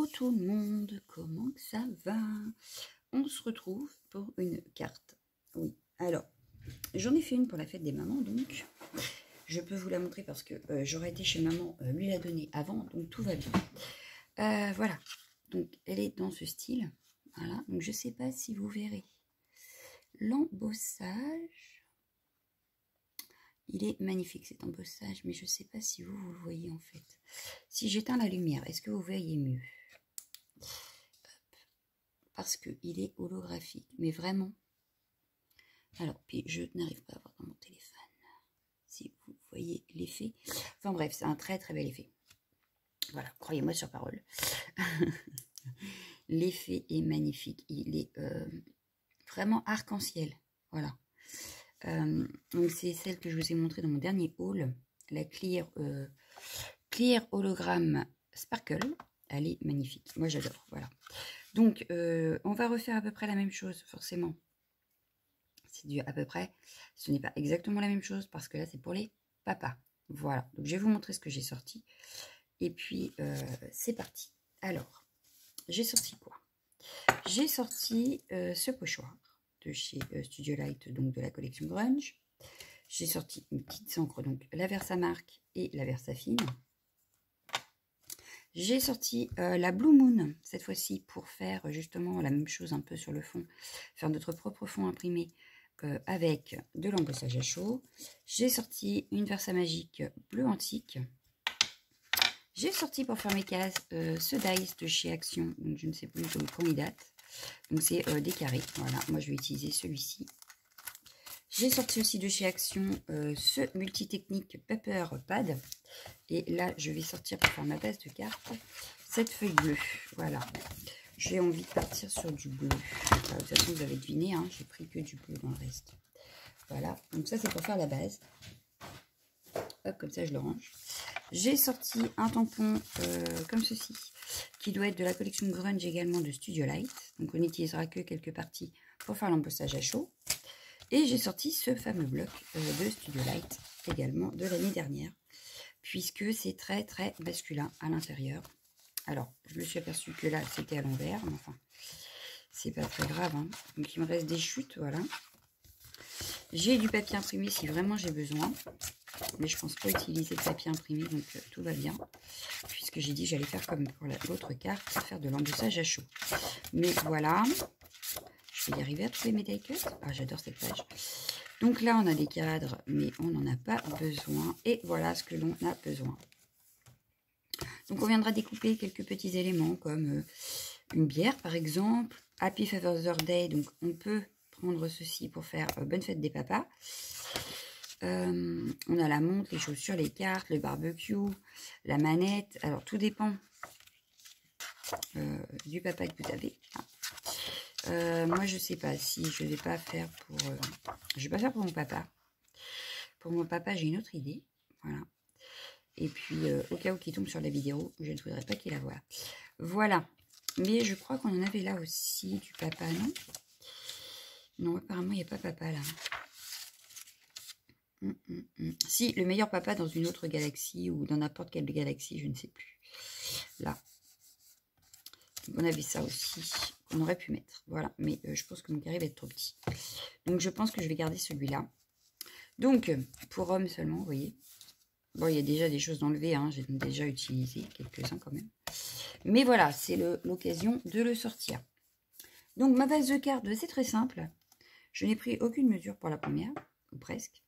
Hello tout le monde, comment que ça va? On se retrouve pour une carte. Oui, alors, j'en ai fait une pour la fête des mamans, donc je peux vous la montrer parce que j'aurais été chez maman lui la donner avant, donc tout va bien. Voilà, donc elle est dans ce style. Voilà, donc je ne sais pas si vous verrez l'embossage. Il est magnifique cet embossage, mais je ne sais pas si vous le voyez en fait. Si j'éteins la lumière, est-ce que vous voyez mieux? Parce qu'il est holographique, mais vraiment. Alors, puis je n'arrive pas à voir dans mon téléphone si vous voyez l'effet. Enfin bref, c'est un très très bel effet. Voilà, croyez-moi sur parole. L'effet est magnifique. Il est vraiment arc-en-ciel. Voilà. Donc c'est celle que je vous ai montrée dans mon dernier haul, la Clear Hologram Sparkle. Elle est magnifique. Moi j'adore. Voilà. Donc on va refaire à peu près la même chose, forcément. C'est du à peu près. Ce n'est pas exactement la même chose parce que là c'est pour les papas. Voilà. Donc je vais vous montrer ce que j'ai sorti. Et puis c'est parti. Alors, j'ai sorti quoi? J'ai sorti ce pochoir de chez Studio Light, donc de la collection Grunge. J'ai sorti une petite encre, donc la Versamark et la Versafine. J'ai sorti la Blue Moon, cette fois-ci, pour faire justement la même chose un peu sur le fond, faire notre propre fond imprimé avec de l'embossage à chaud. J'ai sorti une Versamagic bleu antique. J'ai sorti pour faire mes cases ce dice de chez Action, donc je ne sais plus quand il date. Donc c'est des carrés, voilà, moi je vais utiliser celui-ci. J'ai sorti aussi de chez Action ce multitechnique Paper Pad. Et là je vais sortir pour faire ma base de cartes cette feuille bleue, voilà. J'ai envie de partir sur du bleu. De toute façon vous avez deviné, hein, j'ai pris que du bleu dans le reste. Voilà, donc ça c'est pour faire la base. Hop, comme ça je le range. J'ai sorti un tampon comme ceci, qui doit être de la collection Grunge également de Studio Light. Donc on n'utilisera que quelques parties pour faire l'embossage à chaud. Et j'ai sorti ce fameux bloc de Studio Light également de l'année dernière, puisque c'est très très masculin à l'intérieur. Alors je me suis aperçue que là c'était à l'envers, mais enfin c'est pas très grave, hein. Donc il me reste des chutes, voilà. J'ai du papier imprimé si vraiment j'ai besoin. Mais je ne pense pas utiliser de papier imprimé, donc tout va bien. Puisque j'ai dit j'allais faire comme pour l'autre carte, faire de l'embossage à chaud. Mais voilà, je vais y arriver à trouver mes die cuts. Ah, j'adore cette page. Donc là, on a des cadres, mais on n'en a pas besoin. Et voilà ce que l'on a besoin. Donc on viendra découper quelques petits éléments, comme une bière par exemple. Happy Father's Day, donc on peut prendre ceci pour faire bonne fête des papas. On a la montre, les chaussures, les cartes, le barbecue, la manette. Alors, tout dépend du papa que vous avez. Moi, je sais pas si je vais pas faire pour... je vais pas faire pour mon papa. Pour mon papa, j'ai une autre idée. Voilà. Et puis, au cas où qu'il tombe sur la vidéo, je ne voudrais pas qu'il la voie. Voilà. Mais je crois qu'on en avait là aussi du papa, non? Non, apparemment, il n'y a pas papa là. Si, le meilleur papa dans une autre galaxie ou dans n'importe quelle galaxie, je ne sais plus. Là. On avait ça aussi, qu'on aurait pu mettre. Voilà, mais je pense que mon carré va être trop petit. Donc, je pense que je vais garder celui-là. Donc, pour hommes seulement, vous voyez. Bon, il y a déjà des choses d'enlever, hein. J'ai déjà utilisé quelques-uns quand même. Mais voilà, c'est l'occasion de le sortir. Donc, ma base de cartes, c'est très simple. Je n'ai pris aucune mesure pour la première, ou presque.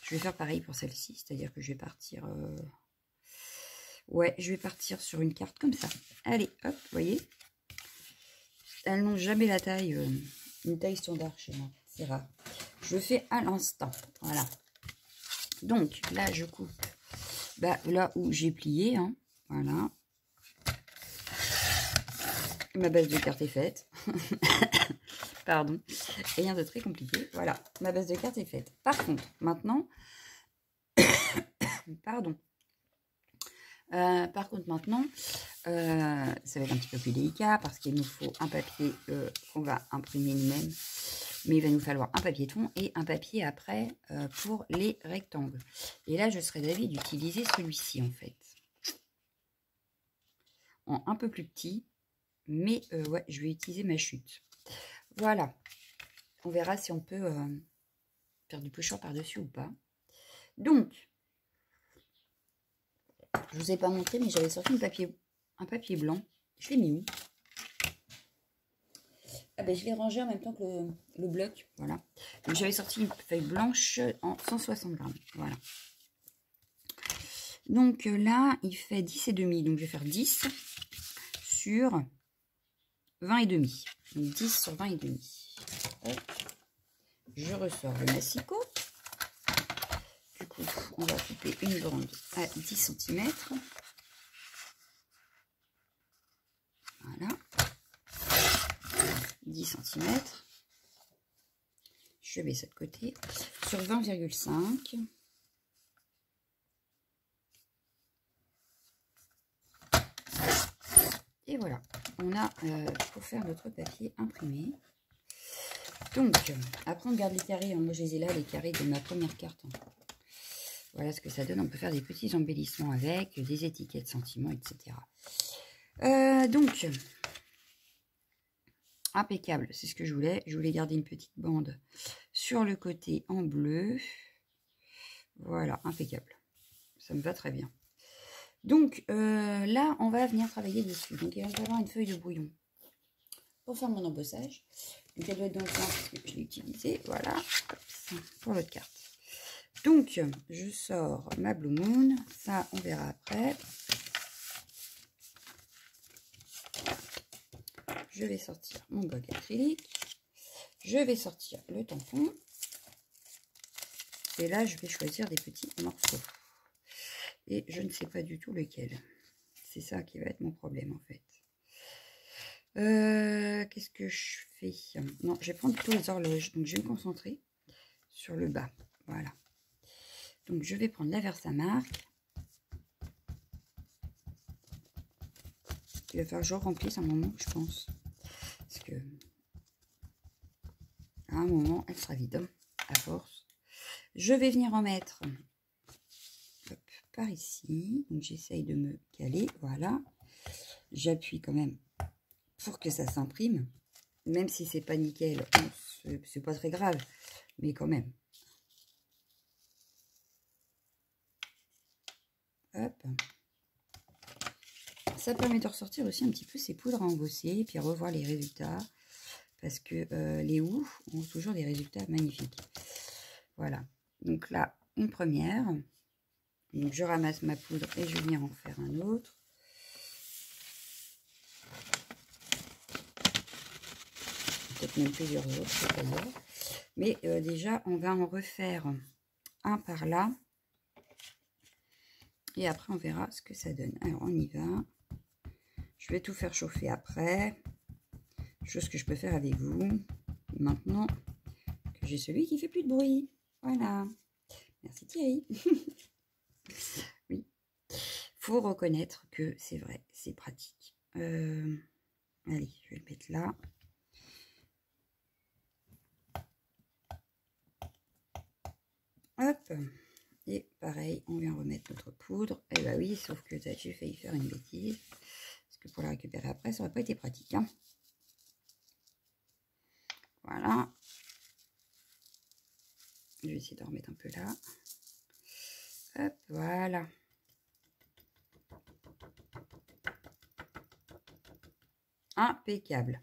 Je vais faire pareil pour celle-ci, c'est-à-dire que je vais partir... Ouais, je vais partir sur une carte comme ça. Allez, hop, vous voyez. Elles n'ont jamais la taille, une taille standard chez moi. C'est rare. Je le fais à l'instant. Voilà. Donc, là, je coupe là où j'ai plié. Hein, voilà. Ma base de carte est faite. Pardon. Rien de très compliqué. Voilà, ma base de carte est faite. Par contre, maintenant... Pardon. Par contre, maintenant, ça va être un petit peu plus délicat parce qu'il nous faut un papier qu'on va imprimer nous-mêmes. Mais il va nous falloir un papier ton et un papier après pour les rectangles. Et là, je serais d'avis d'utiliser celui-ci en fait. en un peu plus petit. Mais ouais, je vais utiliser ma chute. Voilà. On verra si on peut faire du pochoir par-dessus ou pas. Donc, je ne vous ai pas montré, mais j'avais sorti un papier blanc. Je l'ai mis où? Ah ben, je l'ai rangé en même temps que le bloc. Voilà. Donc, j'avais sorti une feuille blanche en 160 grammes. Voilà. Donc là, il fait 10,5. Donc, je vais faire 10 sur 20,5. Donc, 10 sur 20,5. Je ressors le massicot. Du coup, on va couper une bande à 10 cm. Voilà. 10 cm. Je mets ça de côté. Sur 20,5. Et voilà. On a pour faire notre papier imprimé. Donc, après on garde les carrés. Moi, je les ai là, les carrés de ma première carte. Voilà ce que ça donne. On peut faire des petits embellissements avec, des étiquettes, sentiments, etc. Donc, impeccable, c'est ce que je voulais. Je voulais garder une petite bande sur le côté en bleu. Voilà, impeccable. Ça me va très bien. Donc, là, on va venir travailler dessus. Donc, il va falloir une feuille de brouillon pour faire mon embossage. Donc, elle doit être dans le coin parce que je l'ai utilisée. Voilà, pour l'autre carte. Donc, je sors ma Blue Moon. Ça, on verra après. Je vais sortir mon bloc acrylique. Je vais sortir le tampon. Et là, je vais choisir des petits morceaux. Et je ne sais pas du tout lequel. C'est ça qui va être mon problème, en fait. Qu'est-ce que je fais? Non, je vais prendre plutôt les horloges. Donc, je vais me concentrer sur le bas. Voilà. Donc, je vais prendre la Versamark. Il va falloir que je remplisse un moment, je pense. Parce que à un moment, elle sera vide, à force. Je vais venir en mettre par ici. Donc, j'essaye de me caler. Voilà. J'appuie quand même pour que ça s'imprime. Même si c'est pas nickel, c'est pas très grave. Mais quand même. Hop. Ça permet de ressortir aussi un petit peu ces poudres à embosser. Et puis revoir les résultats. Parce que les houes ont toujours des résultats magnifiques. Voilà. Donc là, une première. Donc je ramasse ma poudre et je viens en faire un autre. Peut-être même plusieurs autres d'ailleurs. Mais déjà, on va en refaire un par là. Et après, on verra ce que ça donne. Alors, on y va. Je vais tout faire chauffer après. Chose que je peux faire avec vous. Maintenant que j'ai celui qui fait plus de bruit. Voilà. Merci Thierry. Oui. Faut reconnaître que c'est vrai, c'est pratique. Allez, je vais le mettre là. Hop. Et pareil, on vient remettre notre poudre. Et bah oui, sauf que j'ai failli faire une bêtise. Parce que pour la récupérer après, ça n'aurait pas été pratique. Hein. Voilà. Je vais essayer de remettre un peu là. Hop, voilà. Impeccable.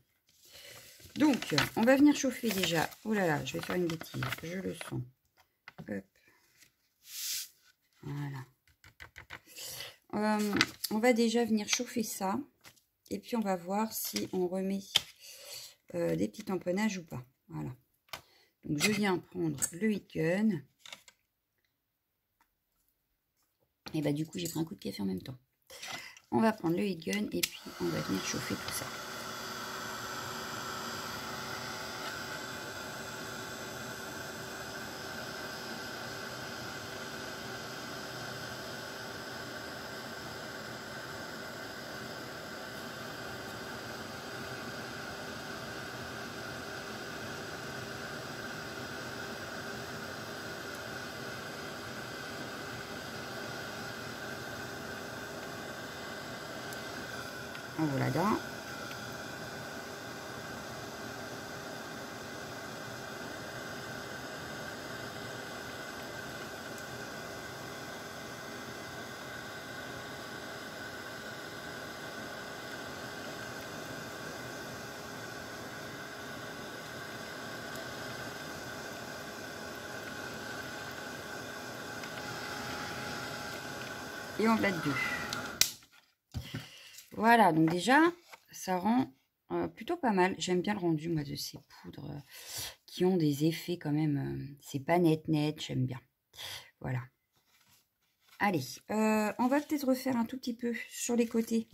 Donc, on va venir chauffer déjà. Oh là là, je vais faire une bêtise. Je le sens. Hop. Voilà. On va déjà venir chauffer ça. Et puis, on va voir si on remet des petits tamponnages ou pas. Voilà. Donc, je viens prendre le heat gun. Et bah, du coup, j'ai pris un coup de café en même temps. On va prendre le heat gun et puis on va venir chauffer tout ça. Voilà. Et omelette 2. Voilà, donc déjà, ça rend plutôt pas mal. J'aime bien le rendu, moi, de ces poudres qui ont des effets quand même. C'est pas net, j'aime bien. Voilà. Allez, on va peut-être refaire un tout petit peu sur les côtés.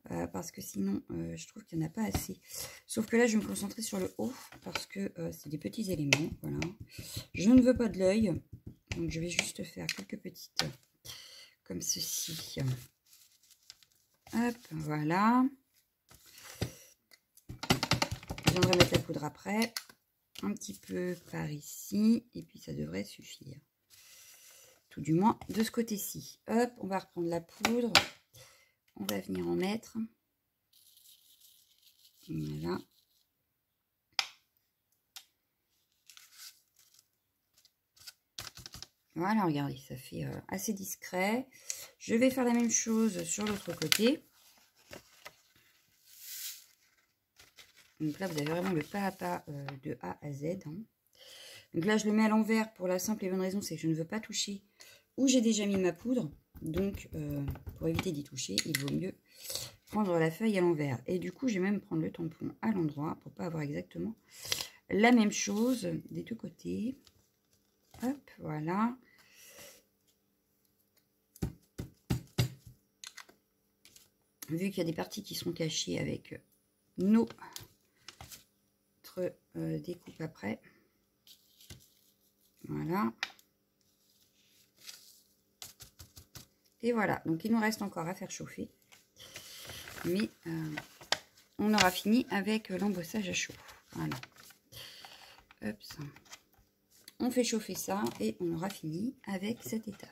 Parce que sinon, je trouve qu'il n'y en a pas assez. Sauf que là, je vais me concentrer sur le haut. Parce que c'est des petits éléments. Voilà. Je ne veux pas de l'œil. Donc, je vais juste faire quelques petites comme ceci. Hop, voilà. Je viendrai mettre la poudre après. Un petit peu par ici. Et puis, ça devrait suffire. Tout du moins de ce côté-ci. Hop, on va reprendre la poudre. On va venir en mettre. Voilà. Voilà, regardez, ça fait assez discret. Je vais faire la même chose sur l'autre côté. Donc là, vous avez vraiment le pas à pas de A à Z. Hein. Donc là, je le mets à l'envers pour la simple et bonne raison, c'est que je ne veux pas toucher où j'ai déjà mis ma poudre. Donc, pour éviter d'y toucher, il vaut mieux prendre la feuille à l'envers. Et du coup, je vais même prendre le tampon à l'endroit pour pas avoir exactement la même chose des deux côtés. Hop, voilà. Vu qu'il y a des parties qui sont cachées avec notre découpe après. Voilà. Et voilà. Donc, il nous reste encore à faire chauffer. Mais on aura fini avec l'embossage à chaud. Voilà. Hop, ça. On fait chauffer ça et on aura fini avec cette étape.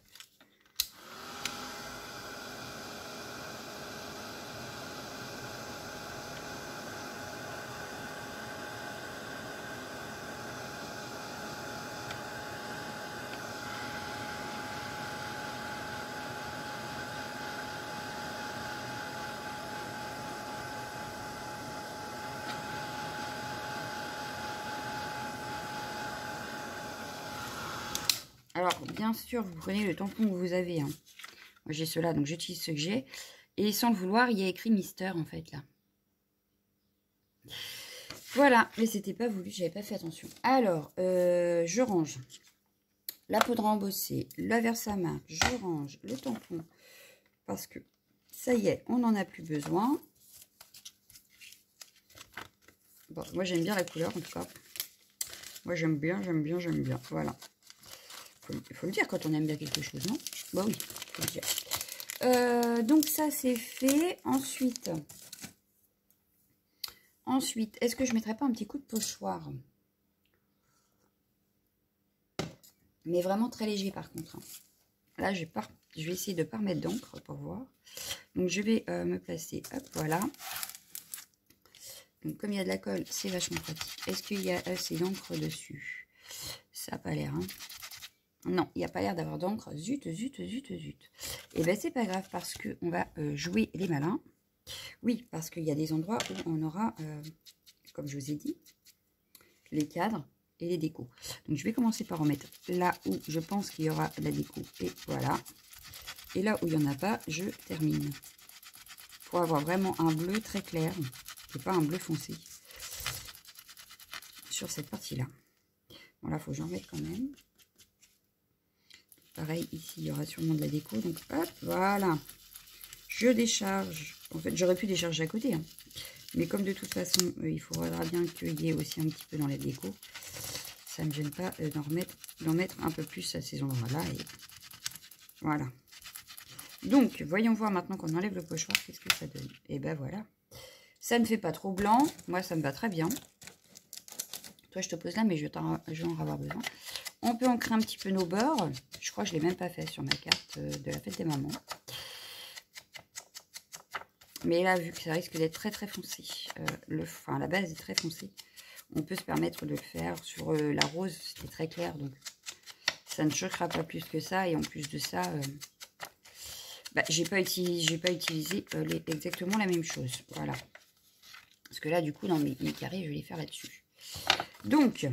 Alors, bien sûr, vous prenez le tampon que vous avez. Hein. Moi, j'ai ceux-là, donc j'utilise ceux que j'ai. Et sans le vouloir, il y a écrit Mister, en fait, là. Voilà, mais c'était pas voulu, j'avais pas fait attention. Alors, je range la poudre embossée, la Versamark, je range le tampon, parce que, ça y est, on n'en a plus besoin. Bon, moi, j'aime bien la couleur, en tout cas. Moi, j'aime bien, voilà. Il faut le dire quand on aime bien quelque chose, non? Bah oui, il faut le dire. Donc ça c'est fait. Ensuite, est-ce que je ne mettrais pas un petit coup de pochoir? Mais vraiment très léger par contre. Hein. Là, je vais essayer de ne pas remettre d'encre pour voir. Donc je vais me placer, hop, voilà. Donc comme il y a de la colle, c'est vachement pratique. Est-ce qu'il y a assez d'encre dessus? Ça n'a pas l'air, hein. Non, il n'y a pas l'air d'avoir d'encre. Zut. Et bien, c'est pas grave parce qu'on va jouer les malins. Oui, parce qu'il y a des endroits où on aura, comme je vous ai dit, les cadres et les décos. Donc, je vais commencer par en mettre là où je pense qu'il y aura la déco. Et voilà. Et là où il n'y en a pas, je termine. Pour avoir vraiment un bleu très clair et pas un bleu foncé sur cette partie-là. Bon, là, il faut que j'en mette quand même. Pareil, ici, il y aura sûrement de la déco. Donc, hop, voilà. Je décharge. En fait, j'aurais pu décharger à côté. Hein. Mais comme de toute façon, il faudra bien qu'il y ait aussi un petit peu dans la déco. Ça ne me gêne pas d'en mettre un peu plus à ces endroits-là. Et voilà. Donc, voyons voir maintenant qu'on enlève le pochoir. Qu'est-ce que ça donne? Et ben voilà. Ça ne fait pas trop blanc. Moi, ça me va très bien. Toi, je te pose là, mais je vais en avoir besoin. On peut ancrer un petit peu nos bords. Je crois que je ne l'ai même pas fait sur ma carte de la fête des mamans. Mais là, vu que ça risque d'être très foncé, la base est très foncée, on peut se permettre de le faire. Sur la rose, c'était très clair, donc ça ne choquera pas plus que ça. Et en plus de ça, j'ai pas utilisé exactement la même chose. Voilà. Parce que là, du coup, dans mes carrés, je vais les faire là-dessus. Donc,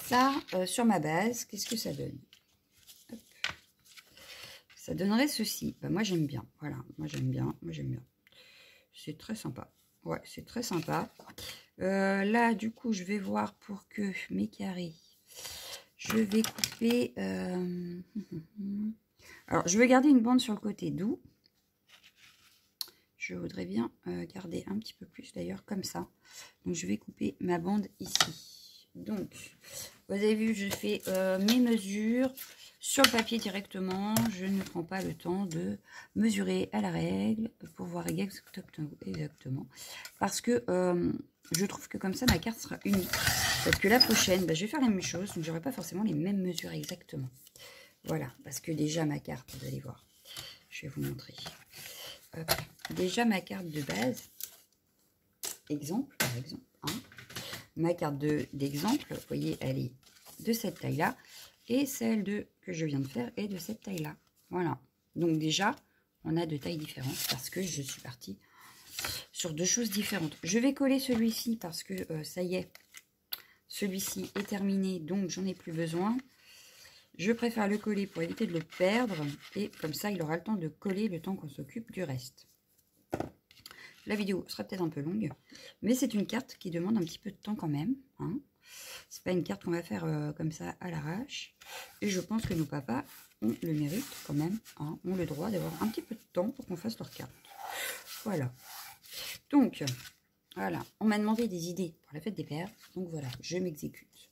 ça, sur ma base, qu'est-ce que ça donne? Hop. Ça donnerait ceci. Moi, j'aime bien. Voilà, moi, j'aime bien. C'est très sympa. Ouais, c'est très sympa. Là, du coup, je vais voir pour que mes carrés, je vais couper... Alors, je vais garder une bande sur le côté doux. Je voudrais bien garder un petit peu plus, d'ailleurs, comme ça. Donc, je vais couper ma bande ici. Donc, vous avez vu, je fais mes mesures sur le papier directement. Je ne prends pas le temps de mesurer à la règle pour voir exactement. Parce que je trouve que comme ça, ma carte sera unique. Parce que la prochaine, je vais faire la même chose. Donc, je n'aurai pas forcément les mêmes mesures exactement. Voilà, parce que déjà, ma carte, vous allez voir. Je vais vous montrer. Hop. Déjà, ma carte de base, exemple, par exemple, hein, ma carte d'exemple, vous voyez, elle est de cette taille-là, et celle que je viens de faire est de cette taille-là. Voilà. Donc déjà, on a deux tailles différentes parce que je suis partie sur deux choses différentes. Je vais coller celui-ci parce que ça y est, celui-ci est terminé, donc j'en ai plus besoin. Je préfère le coller pour éviter de le perdre, et comme ça, il aura le temps de coller le temps qu'on s'occupe du reste. La vidéo sera peut-être un peu longue, mais c'est une carte qui demande un petit peu de temps quand même. Hein. C'est pas une carte qu'on va faire comme ça à l'arrache. Et je pense que nos papas ont le mérite quand même, hein, ont le droit d'avoir un petit peu de temps pour qu'on fasse leur carte. Voilà. Donc, voilà. On m'a demandé des idées pour la fête des pères. Donc voilà, je m'exécute.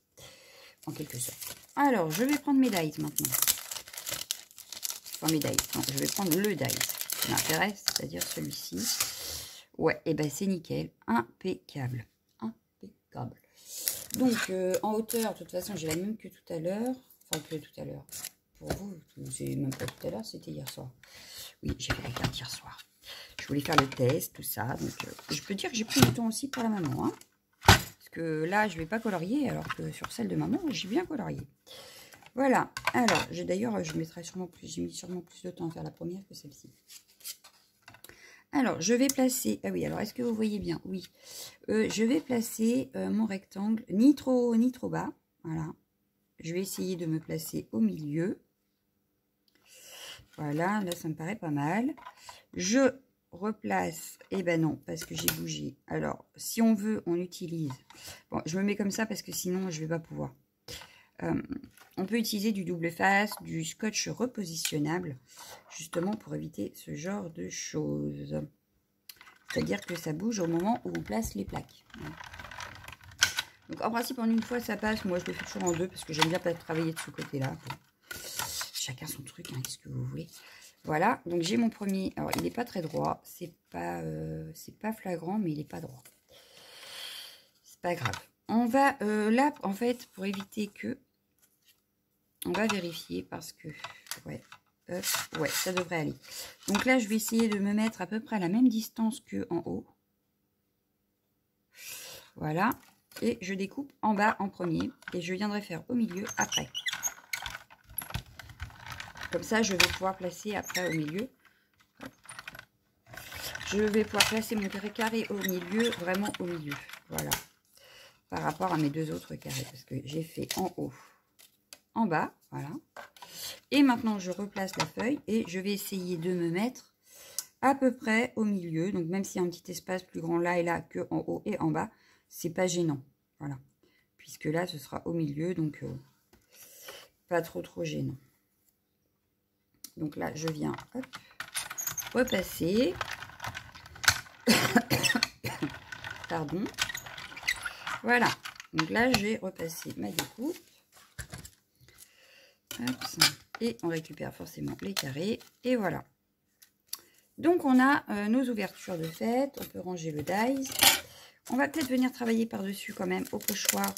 En quelque sorte. Alors, je vais prendre mes dies maintenant. Enfin, mes dies. Non, je vais prendre le die qui m'intéresse, c'est-à-dire celui-ci. Ouais, et ben c'est nickel, impeccable, impeccable. Donc en hauteur, de toute façon, j'ai la même que tout à l'heure, enfin que tout à l'heure. Pour vous, c'est même pas tout à l'heure, c'était hier soir. Oui, j'ai fait la carte hier soir. Je voulais faire le test, tout ça, donc je peux dire que j'ai pris du temps aussi pour la maman, hein, parce que là, je vais pas colorier, alors que sur celle de maman, j'ai bien colorié. Voilà. Alors, d'ailleurs, j'ai mis sûrement plus de temps à faire la première que celle-ci. Alors, je vais placer... Ah oui, alors, est-ce que vous voyez bien? Oui. Je vais placer mon rectangle ni trop haut ni trop bas. Voilà. Je vais essayer de me placer au milieu. Voilà, là, ça me paraît pas mal. Je replace... Eh ben non, parce que j'ai bougé. Alors, si on veut, on utilise... Bon, je me mets comme ça parce que sinon, je ne vais pas pouvoir. On peut utiliser du double face, du scotch repositionnable, justement pour éviter ce genre de choses. C'est-à-dire que ça bouge au moment où on place les plaques. Donc en principe, en une fois, ça passe. Moi, je le fais toujours en deux parce que j'aime bien pas travailler de ce côté-là. Bon. Chacun son truc, hein, qu'est-ce que vous voulez. Voilà, donc j'ai mon premier. Alors, il n'est pas très droit. C'est pas flagrant, mais il n'est pas droit. C'est pas grave. On va, là, en fait, pour éviter que... On va vérifier parce que... Ouais, ouais, ça devrait aller. Donc là, je vais essayer de me mettre à peu près à la même distance que en haut. Voilà. Et je découpe en bas en premier. Et je viendrai faire au milieu après. Comme ça, je vais pouvoir placer après au milieu. Je vais pouvoir placer mon carré au milieu, vraiment au milieu. Voilà. Par rapport à mes deux autres carrés. Parce que j'ai fait en haut, en bas. Voilà. Et maintenant, je replace la feuille et je vais essayer de me mettre à peu près au milieu. Donc, même s'il y a un petit espace plus grand là et là que en haut et en bas, c'est pas gênant. Voilà. Puisque là, ce sera au milieu, donc pas trop gênant. Donc là, je viens hop, repasser. Pardon. Voilà. Donc là, j'ai repassé ma découpe. Hop, et on récupère forcément les carrés. Et voilà. Donc, on a nos ouvertures de fête. On peut ranger le dies. On va peut-être venir travailler par-dessus quand même au pochoir.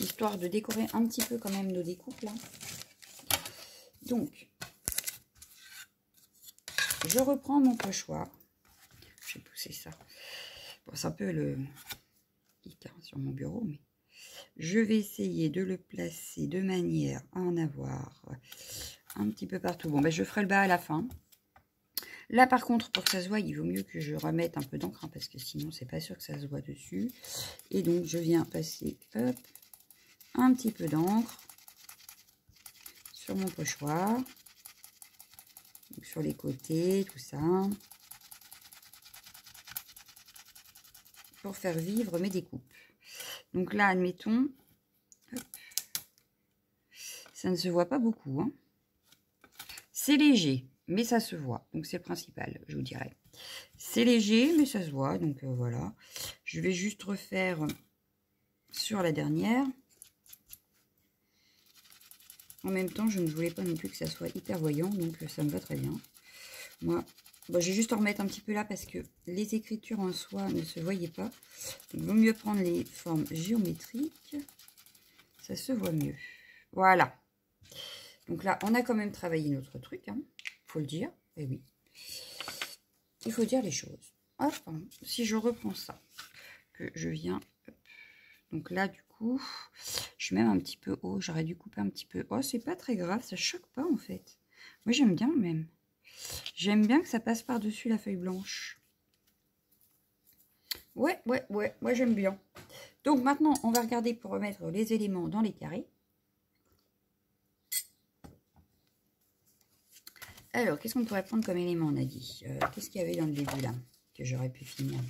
Histoire de décorer un petit peu quand même nos découpes là. Donc, je reprends mon pochoir. Je vais pousser ça. Bon, c'est un peu le hic sur mon bureau, mais je vais essayer de le placer de manière à en avoir un petit peu partout. Bon, ben, je ferai le bas à la fin. Là, par contre, pour que ça se voie, il vaut mieux que je remette un peu d'encre, hein, parce que sinon, c'est pas sûr que ça se voit dessus. Et donc, je viens passer hop, un petit peu d'encre sur mon pochoir. Donc, sur les côtés, tout ça. Pour faire vivre mes découpes. Donc là, admettons, hop, ça ne se voit pas beaucoup, hein. C'est léger, mais ça se voit. Donc c'est le principal, je vous dirais. C'est léger, mais ça se voit. Donc voilà. Je vais juste refaire sur la dernière. En même temps, je ne voulais pas non plus que ça soit hyper voyant. Donc ça me va très bien. Moi, bon, je vais juste en remettre un petit peu là parce que les écritures en soi ne se voyaient pas. Donc, il vaut mieux prendre les formes géométriques. Ça se voit mieux. Voilà. Donc là, on a quand même travaillé notre truc, hein, faut le dire. Et oui, il faut dire les choses. Hop, si je reprends ça, que je viens... Hop. Donc là, du coup, je suis même un petit peu haut. J'aurais dû couper un petit peu. Oh, c'est pas très grave, ça choque pas en fait. Moi, j'aime bien même. J'aime bien que ça passe par-dessus la feuille blanche. Ouais, moi j'aime bien. Donc maintenant, on va regarder pour remettre les éléments dans les carrés. Alors, qu'est-ce qu'on pourrait prendre comme élément, on a dit. Qu'est-ce qu'il y avait dans le début, là, que j'aurais pu finir?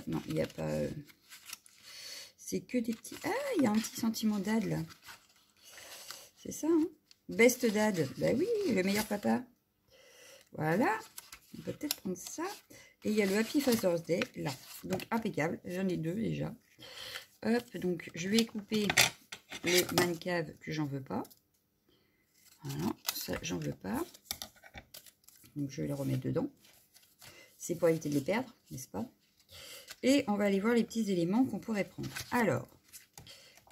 Non, il n'y a pas... c'est que des petits... Ah, il y a un petit sentiment dad, là. C'est ça, hein? Best dad. Bah oui, le meilleur papa. Voilà. On peut peut-être prendre ça. Et il y a le Happy Father's Day, là. Donc, impeccable. J'en ai deux, déjà. Hop, donc, je vais couper... le mancave que j'en veux pas. Voilà, ça j'en veux pas. Donc je vais les remettre dedans. C'est pour éviter de les perdre, n'est-ce pas? Et on va aller voir les petits éléments qu'on pourrait prendre. Alors,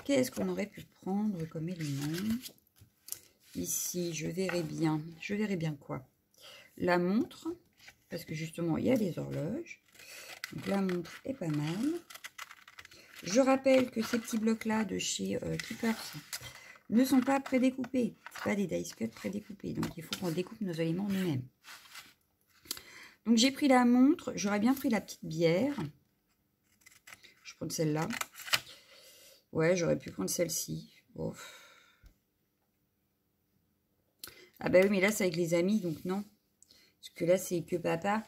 qu'est-ce qu'on aurait pu prendre comme élément? Ici, je verrai bien quoi? La montre, parce que justement, il y a des horloges. Donc la montre est pas mal. Je rappelle que ces petits blocs-là de chez Keepers ne sont pas prédécoupés. Ce pas des dice cuts prédécoupés. Donc, il faut qu'on découpe nos éléments nous-mêmes. Donc, j'ai pris la montre. J'aurais bien pris la petite bière. Je prends celle-là. Ouais, j'aurais pu prendre celle-ci. Oh. Ah bah oui, mais là, c'est avec les amis, donc non. Parce que là, c'est que papa.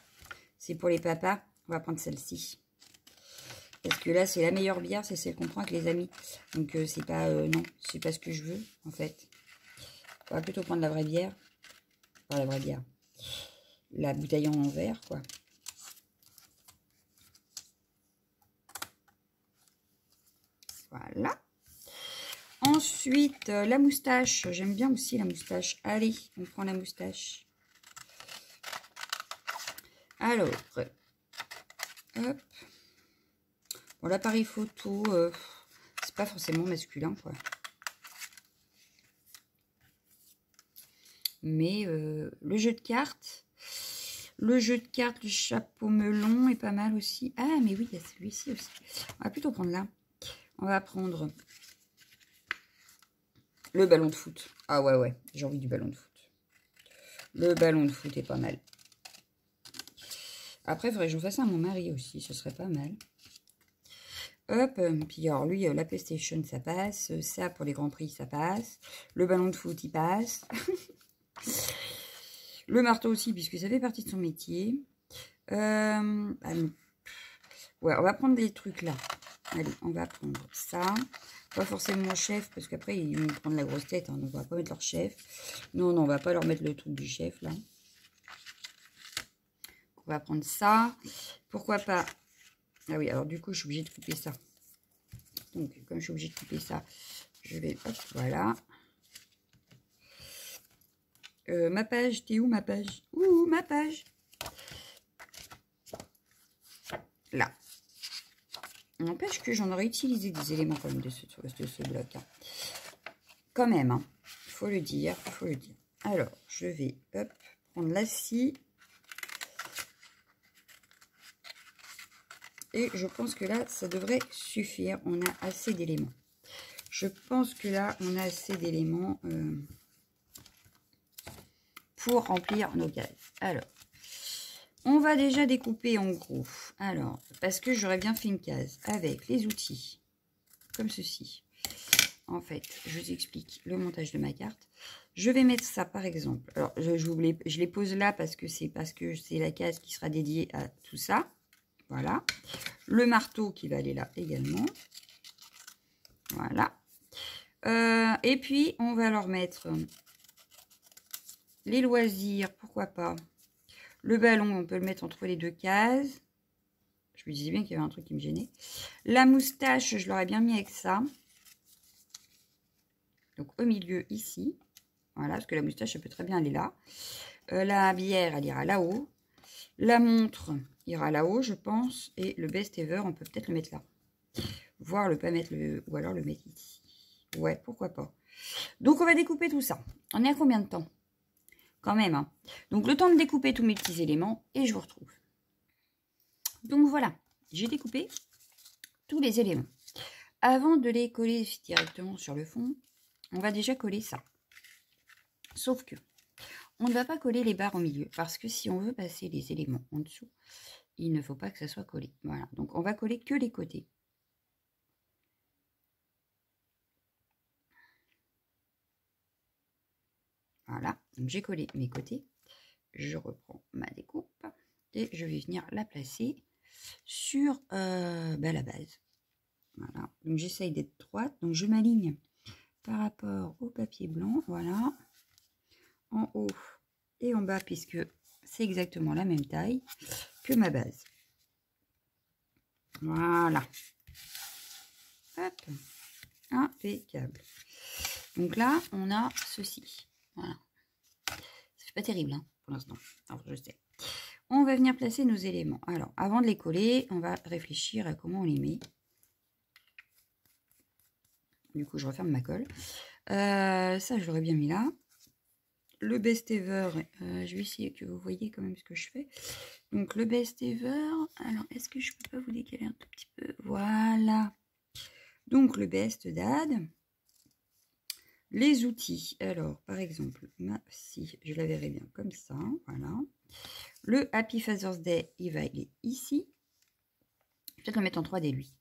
C'est pour les papas. On va prendre celle-ci. Parce que là, c'est la meilleure bière, c'est celle qu'on prend avec les amis. Donc, c'est pas... non, c'est pas ce que je veux, en fait. On va plutôt prendre la vraie bière. Enfin, la vraie bière. La bouteille en verre, quoi. Voilà. Ensuite, la moustache. J'aime bien aussi la moustache. Allez, on prend la moustache. Alors, hop. Bon, l'appareil photo, c'est pas forcément masculin, quoi. Mais le jeu de cartes, le chapeau melon est pas mal aussi. Ah, mais oui, il y a celui-ci aussi. On va plutôt prendre là. On va prendre le ballon de foot. Ah ouais, j'ai envie du ballon de foot. Le ballon de foot est pas mal. Après, il faudrait que je fasse à mon mari aussi, ce serait pas mal. Hop, puis alors lui, la PlayStation, ça passe. Ça, pour les Grands Prix, ça passe. Le ballon de foot, il passe. Le marteau aussi, puisque ça fait partie de son métier. Ouais, on va prendre des trucs là. Allez, on va prendre ça. Pas forcément mon chef, parce qu'après, ils vont prendre la grosse tête. Hein, donc, on va pas mettre leur chef. Non, on va pas leur mettre le truc du chef, là. On va prendre ça. Pourquoi pas... Ah oui, alors du coup, je suis obligée de couper ça. Donc, comme je suis obligée de couper ça, je vais... Hop, voilà. Ma page, t'es où ma page? Ouh, ma page. Là. N'empêche que j'en aurais utilisé des éléments quand même de ce bloc. Hein. quand même, hein. Faut le dire, faut le dire. Alors, je vais prendre la scie. Et je pense que là, ça devrait suffire. On a assez d'éléments. Je pense que là, on a assez d'éléments pour remplir nos cases. Alors, on va déjà découper en gros. Alors, parce que j'aurais bien fait une case avec les outils, comme ceci. En fait, je vous explique le montage de ma carte. Je vais mettre ça par exemple. Alors, je les pose là parce que c'est la case qui sera dédiée à tout ça. Voilà. Le marteau qui va aller là également. Voilà. Et puis, on va leur mettre les loisirs, pourquoi pas. Le ballon, on peut le mettre entre les deux cases. Je me disais bien qu'il y avait un truc qui me gênait. La moustache, je l'aurais bien mis avec ça. Donc, au milieu, ici. Voilà, parce que la moustache, ça peut très bien aller là. La bière, elle ira là-haut. La montre ira là-haut, je pense. Et le best ever, on peut peut-être le mettre là. Voire le pas mettre ou alors le mettre ici. Ouais, pourquoi pas. Donc, on va découper tout ça. On est à combien de temps? Quand même, hein. Donc, le temps de découper tous mes petits éléments et je vous retrouve. Donc, voilà. J'ai découpé tous les éléments. Avant de les coller directement sur le fond, on va déjà coller ça. Sauf que, on ne va pas coller les barres au milieu parce que si on veut passer les éléments en dessous, il ne faut pas que ça soit collé. Voilà. Donc, on va coller que les côtés. Voilà, donc j'ai collé mes côtés. Je reprends ma découpe et je vais venir la placer sur la base. Voilà, donc j'essaye d'être droite. Donc je m'aligne par rapport au papier blanc. Voilà, en haut et en bas puisque c'est exactement la même taille que ma base. Voilà. Hop, impeccable. Donc là, on a ceci. Voilà. C'est pas terrible hein, pour l'instant. Alors je sais. On va venir placer nos éléments. Alors, avant de les coller, on va réfléchir à comment on les met. Du coup, je referme ma colle. Ça, je l'aurais bien mis là. Le best ever, je vais essayer que vous voyez quand même ce que je fais. Donc, le best ever. Alors, est-ce que je peux pas vous décaler un tout petit peu? Voilà. Donc, le best dad. Les outils. Alors, par exemple, si je la verrai bien comme ça. Voilà. Le Happy Father's Day, il va aller ici. Je vais peut-être le mettre en 3D, lui.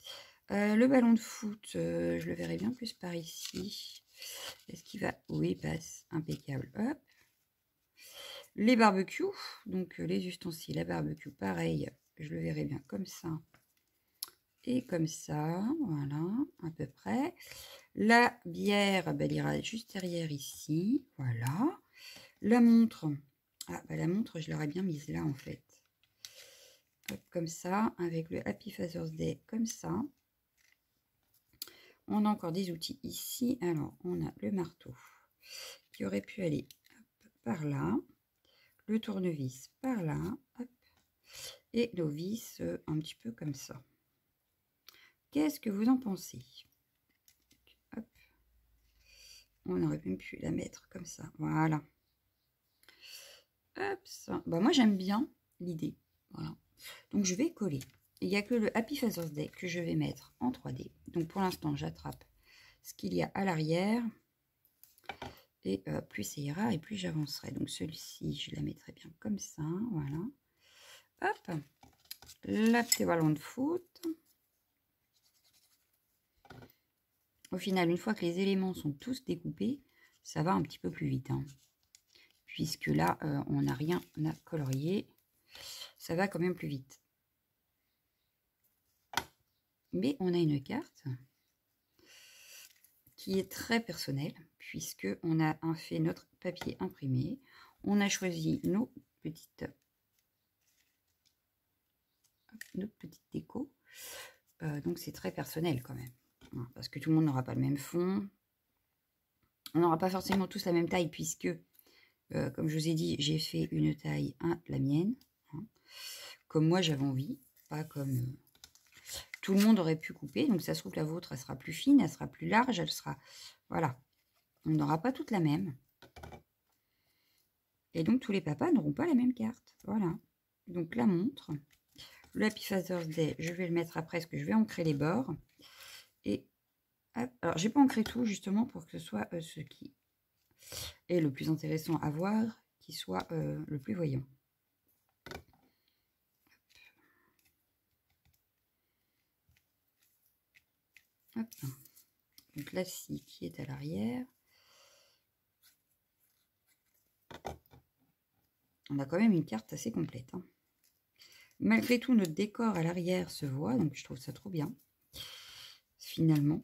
Le ballon de foot, je le verrai bien plus par ici. Est-ce qu'il va... Oui, il passe. Impeccable. Hop. Les barbecues, donc les ustensiles à barbecue, pareil. Je le verrai bien comme ça. Et comme ça. Voilà, à peu près. La bière, elle ira juste derrière ici. Voilà. La montre. Ah, la montre, je l'aurais bien mise là, en fait. Hop, comme ça, avec le Happy Father's Day, comme ça. On a encore des outils ici. Alors, on a le marteau qui aurait pu aller par là. Le tournevis par là. Hop, et nos vis un petit peu comme ça. Qu'est-ce que vous en pensez? Hop. On aurait même pu la mettre comme ça. Voilà. Hop, ça. Bah, moi, j'aime bien l'idée. Voilà. Donc, je vais coller. Il n'y a que le Happy Father's Day que je vais mettre en 3D. Donc, pour l'instant, j'attrape ce qu'il y a à l'arrière. Et plus ça ira et plus j'avancerai. Donc, celui-ci, je la mettrai bien comme ça. Voilà. Hop. La petite ballon de foot. Au final, une fois que les éléments sont tous découpés, ça va un petit peu plus vite. Hein. Puisque là, on n'a rien à colorier. Ça va quand même plus vite. Mais on a une carte qui est très personnelle, puisque on a fait notre papier imprimé. On a choisi nos petites décos. Donc, c'est très personnel quand même. Parce que tout le monde n'aura pas le même fond. On n'aura pas forcément tous la même taille, puisque, comme je vous ai dit, j'ai fait une taille la mienne. Hein, comme moi, j'avais envie. Pas comme... tout le monde aurait pu couper. Donc, ça se trouve, la vôtre, elle sera plus fine, elle sera plus large, elle sera... Voilà. on n'aura pas toutes la même. Et donc, tous les papas n'auront pas la même carte. Voilà. Donc, la montre. Le Happy Father's Day, je vais le mettre après parce que je vais ancrer les bords. Et hop. Alors, j'ai pas ancré tout justement pour que ce soit ce qui est le plus intéressant à voir, qui soit le plus voyant. Hop. Donc, la scie qui est à l'arrière. On a quand même une carte assez complète. Hein. Malgré tout, notre décor à l'arrière se voit, donc je trouve ça trop bien. Finalement.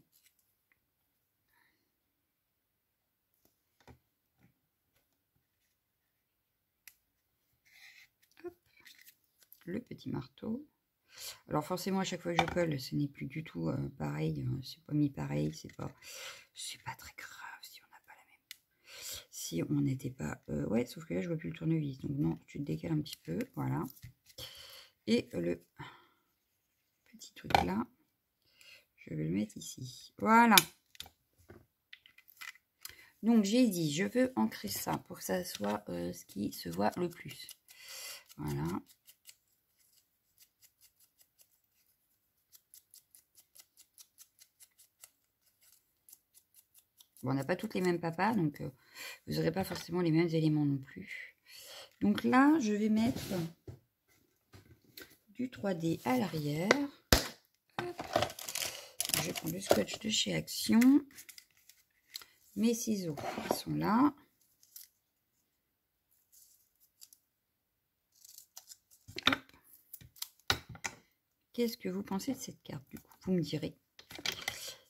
Hop. Le petit marteau. Alors forcément, à chaque fois que je colle, ce n'est plus du tout pareil. C'est pas mis pareil, c'est pas très grave si on n'a pas la même. Si on n'était pas... ouais, sauf que là, je vois plus le tournevis. Donc non, tu te décales un petit peu, voilà. Et le petit truc là, je vais le mettre ici. Voilà. Donc, j'ai dit, je veux ancrer ça pour que ça soit ce qui se voit le plus. Voilà. Bon, on n'a pas toutes les mêmes papas, donc vous n'aurez pas forcément les mêmes éléments non plus. Donc là, je vais mettre du 3D à l'arrière. Je prends le scotch de chez Action. Mes ciseaux, ils sont là. Qu'est-ce que vous pensez de cette carte du coup? Vous me direz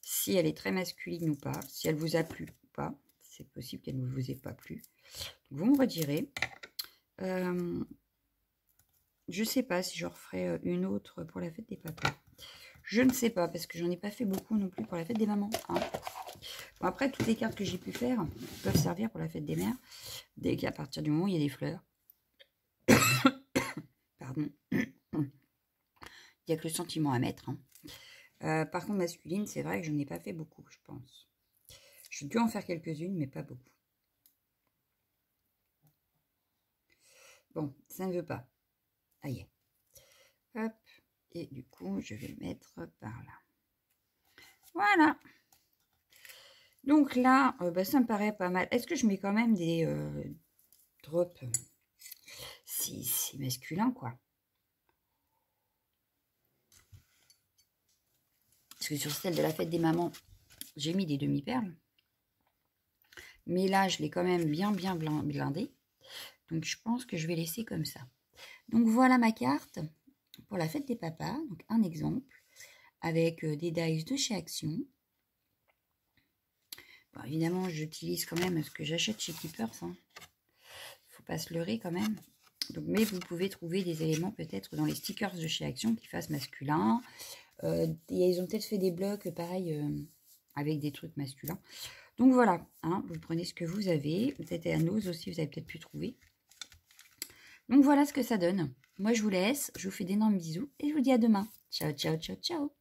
si elle est très masculine ou pas, si elle vous a plu ou pas. C'est possible qu'elle ne vous ait pas plu. Donc, vous me redirez. Je ne sais pas si je referai une autre pour la fête des papas. Je ne sais pas, parce que j'en ai pas fait beaucoup non plus pour la fête des mamans. Hein. Bon, après, toutes les cartes que j'ai pu faire peuvent servir pour la fête des mères, dès qu'à partir du moment où il y a des fleurs. Pardon. Il n'y a que le sentiment à mettre. Hein. Par contre, masculine, c'est vrai que je n'en ai pas fait beaucoup, je pense. Je dû en faire quelques-unes, mais pas beaucoup. Bon, ça ne veut pas. Aïe. Hop. Et du coup, je vais le mettre par là. Voilà. Donc là, bah, ça me paraît pas mal. Est-ce que je mets quand même des drops? Si, c'est masculin, quoi. Parce que sur celle de la fête des mamans, j'ai mis des demi-perles. Mais là, je l'ai quand même bien blindé. Donc, je pense que je vais laisser comme ça. Donc, voilà ma carte pour la fête des papas. Donc, un exemple avec des dies de chez Action. Bon, évidemment, j'utilise quand même ce que j'achète chez Keepers. Hein. Faut pas se leurrer quand même. Donc, mais vous pouvez trouver des éléments peut-être dans les stickers de chez Action qui fassent masculin. Ils ont peut-être fait des blocs pareil avec des trucs masculins. Donc voilà, hein, vous prenez ce que vous avez. Peut-être à Nose aussi, vous avez peut-être pu trouver. Donc voilà ce que ça donne. Moi, je vous laisse. Je vous fais d'énormes bisous et je vous dis à demain. Ciao, ciao, ciao, ciao.